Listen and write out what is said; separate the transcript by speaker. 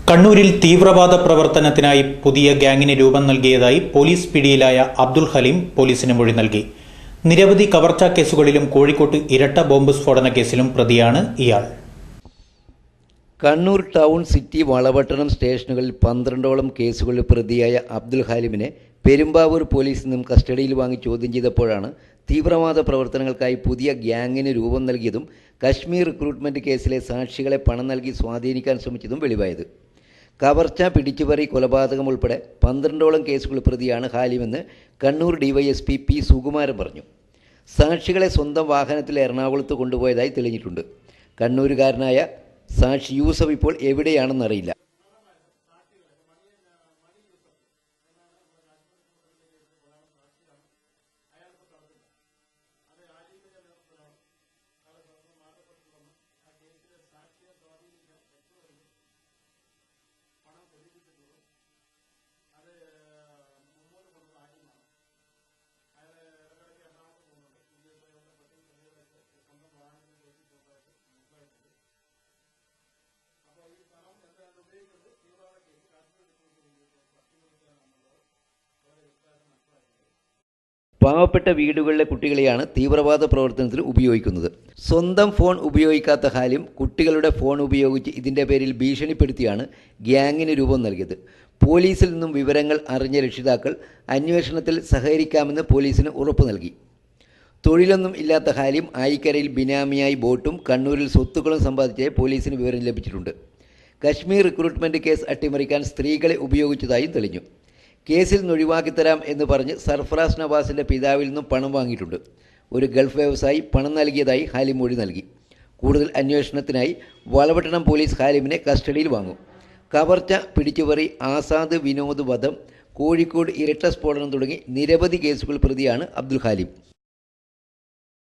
Speaker 1: കണ്ണൂരിൽ തീവ്രവാദ പ്രവർത്തനത്തിനായി പുതിയ ഗ്യാങ്ങിന് രൂപം നൽകിയതായി പോലീസ് പിടിയിലായ അബ്ദുൽ ഹലീം പോലീസിന് മൊഴി നൽകി. നിരവധി കവർച്ചാ കേസുകളിലും കോഴിക്കോട്ട് ഇരട്ട ബോംബ് സ്ഫോടന കേസിലും പ്രതിയാണ് ഇയാൾ.
Speaker 2: കണ്ണൂർ ടൗൺ, സിറ്റി, വളപട്ടണം സ്റ്റേഷനുകളിൽ 12ഓളം കേസുകളിൽ പ്രതിയായ അബ്ദുൽ ഹലീമിനെ പെരുമ്പാവൂർ പോലീസിൽ നിന്നും കസ്റ്റഡിയിൽ വാങ്ങി ചോദ്യം ചെയ്തപ്പോഴാണ് തീവ്രവാദ പ്രവർത്തനങ്ങൾക്കായി പുതിയ ഗ്യാങ്ങിന് രൂപം നൽകിയതും കശ്മീർ റിക്രൂട്ട്മെന്റ് കേസിലെ സാക്ഷികളെ പണം നൽകി സ്വാധീനിക്കാൻ ശ്രമിച്ചതും വെളിവായത്. കവർച്ച, പിടിച്ചുപറി, കൊലപാതകം ഉൾപ്പെടെ 12ഓളം കേസുകൾ പ്രതിയാണ് ഹാലിമെന്ന് കണ്ണൂർ ഡിവൈഎസ്പി പി സുകുമാരൻ പറഞ്ഞു. സാക്ഷികളെ സ്വന്തം വാഹനത്തിൽ എറണാകുളത്ത് കൊണ്ടുപോയതായി തെളിഞ്ഞിട്ടുണ്ട്. കണ്ണൂരുകാരനായ സാക്ഷി യൂസഫ് ഇപ്പോൾ എവിടെയാണെന്നറിയില്ല. പാവപ്പെട്ട വീടുകളിലെ കുട്ടികളെയാണ് തീവ്രവാദ പ്രവർത്തനത്തിൽ ഉപയോഗിക്കുന്നത്. സ്വന്തം ഫോൺ ഉപയോഗിക്കാത്ത ഹാലിം കുട്ടികളുടെ ഫോൺ ഉപയോഗിച്ച് ഇതിൻ്റെ പേരിൽ ഭീഷണിപ്പെടുത്തിയാണ് ഗ്യാങ്ങിന് രൂപം നൽകിയത്. പോലീസിൽ നിന്നും വിവരങ്ങൾ അറിഞ്ഞ രക്ഷിതാക്കൾ അന്വേഷണത്തിൽ സഹകരിക്കാമെന്ന് പോലീസിന് ഉറപ്പു നൽകി. തൊഴിലൊന്നും ഇല്ലാത്ത ഹാലിം ആയിക്കരയിൽ ബിനാമിയായി ബോട്ടും കണ്ണൂരിൽ സ്വത്തുക്കളും സമ്പാദിച്ചതായി പോലീസിന് വിവരം ലഭിച്ചിട്ടുണ്ട്. കശ്മീർ റിക്രൂട്ട്മെന്റ് കേസ് അട്ടിമറിക്കാൻ സ്ത്രീകളെ ഉപയോഗിച്ചതായും തെളിഞ്ഞു. കേസിൽ നിന്ന് ഒഴിവാക്കിത്തരാം എന്ന് പറഞ്ഞ് സർഫറാസ് നവാസിൻ്റെ പിതാവിൽ നിന്നും പണം വാങ്ങിയിട്ടുണ്ട്. ഒരു ഗൾഫ് വ്യവസായി പണം നൽകിയതായി ഹാലിം മൊഴി നൽകി. കൂടുതൽ അന്വേഷണത്തിനായി വളപട്ടണം പോലീസ് ഹാലിമിനെ കസ്റ്റഡിയിൽ വാങ്ങും. കവർച്ച, പിടിച്ചുപറി, ആസാദ് വിനോദ് വധം, കോഴിക്കോട് ഇരട്ട സ്ഫോടനം തുടങ്ങി നിരവധി കേസുകൾ പ്രതിയാണ് അബ്ദുൽ ഹലീം.